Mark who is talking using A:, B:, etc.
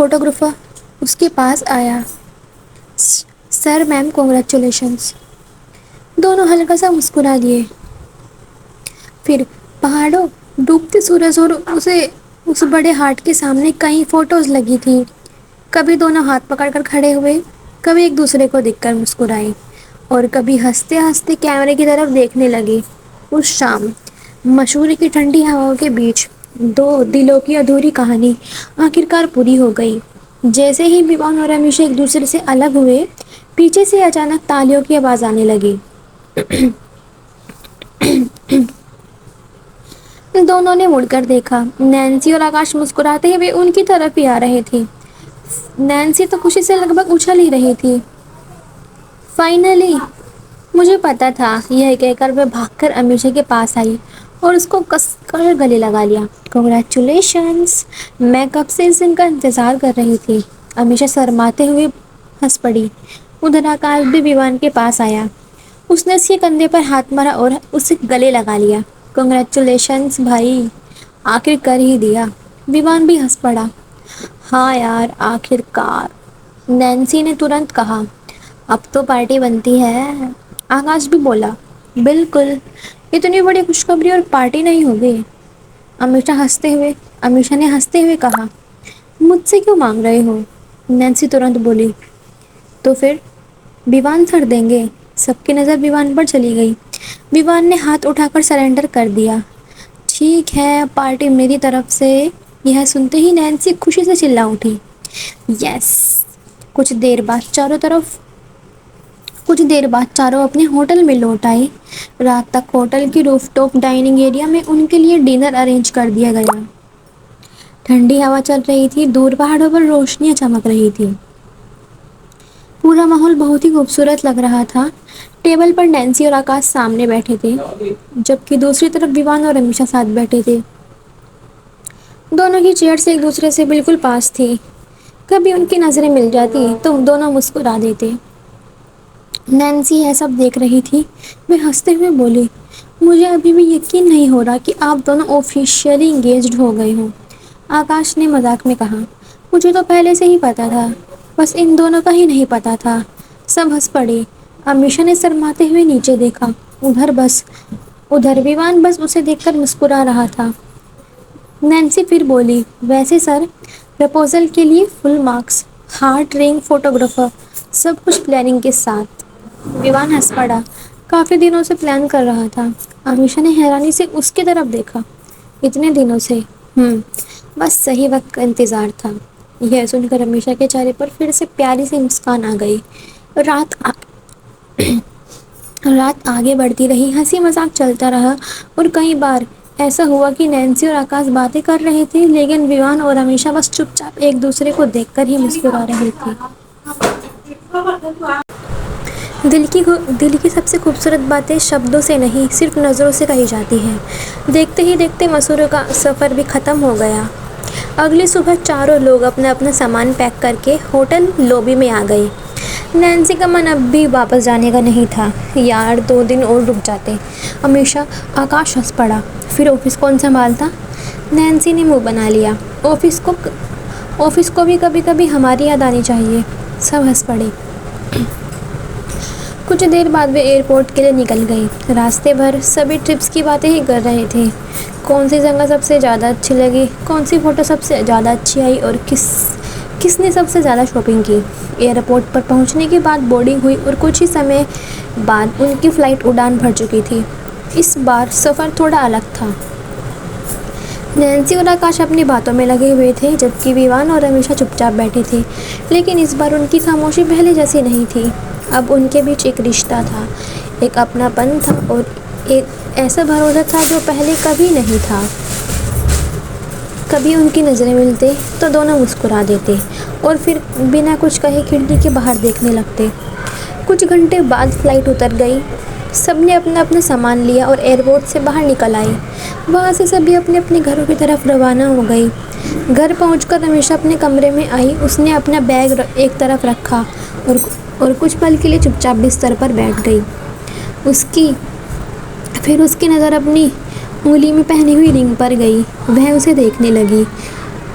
A: Photographer उसके पास आया। Sir ma'am congratulations. दोनों हल्का सा मुस्कुरा दिए। फिर पहाड़ों, डूबते सूरज और उस बड़े हार्ट के सामने कई फोटोज लगी थी। कभी दोनों हाथ पकड़कर खड़े हुए, कभी एक दूसरे को देखकर मुस्कुराए और कभी हंसते हंसते कैमरे की तरफ देखने लगे। उस शाम मसूरी की ठंडी हवाओं के बीच दो दिलों की अधूरी कहानी आखिरकार पूरी हो गई। जैसे ही विवान और अमीशा एक दूसरे से अलग हुए, पीछे से अचानक तालियों की आवाज आने लगी। दोनों ने मुड़कर देखा। नैन्सी और आकाश मुस्कुराते हुए उनकी तरफ ही आ रहे थे। नैन्सी तो खुशी से लगभग उछल ही रही थी। फाइनली, मुझे पता था, यह कहकर वह भागकर अमीशा के पास आई और उसको कसकर गले लगा लिया। कांग्रेचुलेशंस, मैं कब से इस दिन का इंतजार कर रही थी। अमीशा शर्माते हुए हंस पड़ी। उधर आकाश भी विवान के पास आया। उसने उसके कंधे पर हाथ मारा और उसे गले लगा लिया। कांग्रेचुलेशंस भाई, आखिर कर ही दिया। विवान भी हंस पड़ा। हाँ यार, आखिरकार, नैन्सी ने तुरंत कहा। अब तो पार्टी बनती है। आकाश भी बोला, बिल्कुल, इतनी बड़ी खुशखबरी और पार्टी नहीं होगी। अमीशा ने हंसते हुए कहा, मुझसे क्यों मांग रहे हो। नैन्सी तुरंत बोली, तो फिर विवान सर देंगे। सबकी नज़र विवान पर चली गई। विवान ने हाथ उठाकर सरेंडर कर दिया। ठीक है, पार्टी मेरी तरफ से। यह सुनते ही नैन्सी खुशी से चिल्ला उठी, यस। कुछ देर बाद चारों अपने होटल में लौट आए। रात तक होटल की रूफटॉप डाइनिंग एरिया में उनके लिए डिनर अरेंज कर दिया गया। ठंडी हवा चल रही थी, दूर पहाड़ों पर रोशनियां चमक रही थी। पूरा माहौल बहुत ही खूबसूरत लग रहा था। टेबल पर नैन्सी और आकाश सामने बैठे थे, जबकि दूसरी तरफ विवान और अमीशा साथ बैठे थे। दोनों की चेयर्स एक दूसरे से बिल्कुल पास थी। कभी उनकी नज़रें मिल जाती तो दोनों मुस्कुरा देते। नैन्सी यह सब देख रही थी। वह हंसते हुए बोली, मुझे अभी भी यकीन नहीं हो रहा कि आप दोनों ऑफिशियली इंगेज्ड हो गए हो। आकाश ने मजाक में कहा, मुझे तो पहले से ही पता था, बस इन दोनों का ही नहीं पता था। सब हंस पड़े। अमीशा ने शर्माते हुए नीचे देखा। उधर विवान बस उसे देखकर मुस्कुरा रहा था। नैन्सी फिर बोली, वैसे सर, प्रपोजल के लिए full marks, heart ring, photographer, सब कुछ प्लानिंग के साथ। विवान हंस पड़ा। काफ़ी दिनों से प्लान कर रहा था। अमीशा ने हैरानी से उसकी तरफ देखा। इतने दिनों से? बस सही वक्त का इंतज़ार था। यह सुनकर अमीशा के चेहरे पर फिर से प्यारी सी मुस्कान आ गई। रात आ... रात आगे बढ़ती रही। हंसी मजाक चलता रहा और कई बार ऐसा हुआ कि नैन्सी और आकाश बातें कर रहे थे, लेकिन विवान और अमीशा बस चुपचाप एक दूसरे को देखकर ही मुस्कुरा रहे थे। दिल की सबसे खूबसूरत बातें शब्दों से नहीं, सिर्फ नज़रों से कही जाती हैं। देखते ही देखते मसूरी का सफ़र भी ख़त्म हो गया। अगली सुबह चारों लोग अपना अपना सामान पैक करके होटल लॉबी में आ गए। नैन्सी का मन अब भी वापस जाने का नहीं था। यार, 2 दिन और रुक जाते। हमेशा आकाश हंस पड़ा। फिर ऑफिस कौन संभालता? नैन्सी ने मुंह बना लिया। ऑफिस को भी कभी कभी हमारी याद आनी चाहिए। सब हंस पड़े। कुछ देर बाद वे एयरपोर्ट के लिए निकल गई। रास्ते भर सभी ट्रिप्स की बातें ही कर रहे थे। कौन सी जगह सबसे ज़्यादा अच्छी लगी, कौन सी फ़ोटो सबसे ज़्यादा अच्छी आई और किसने सबसे ज़्यादा शॉपिंग की। एयरपोर्ट पर पहुंचने के बाद बोर्डिंग हुई और कुछ ही समय बाद उनकी फ़्लाइट उड़ान भर चुकी थी। इस बार सफ़र थोड़ा अलग था। नैन्सी और आकाश अपनी बातों में लगे हुए थे, जबकि विवान और अमीशा चुपचाप बैठे थे। लेकिन इस बार उनकी खामोशी पहले जैसी नहीं थी। अब उनके बीच एक रिश्ता था, एक अपनापन था और एक ऐसा भरोसा था जो पहले कभी नहीं था। कभी उनकी नज़रें मिलते तो दोनों मुस्कुरा देते और फिर बिना कुछ कहे खिड़की के बाहर देखने लगते। कुछ घंटे बाद फ़्लाइट उतर गई। सबने अपना अपना सामान लिया और एयरपोर्ट से बाहर निकल आए। वहाँ से सभी अपने अपने घरों की तरफ रवाना हो गई। घर पहुंचकर अमीशा अपने कमरे में आई। उसने अपना बैग एक तरफ रखा और कुछ पल के लिए चुपचाप बिस्तर पर बैठ गई। उसकी नज़र अपनी उंगली में पहनी हुई रिंग पर गई। वह उसे देखने लगी।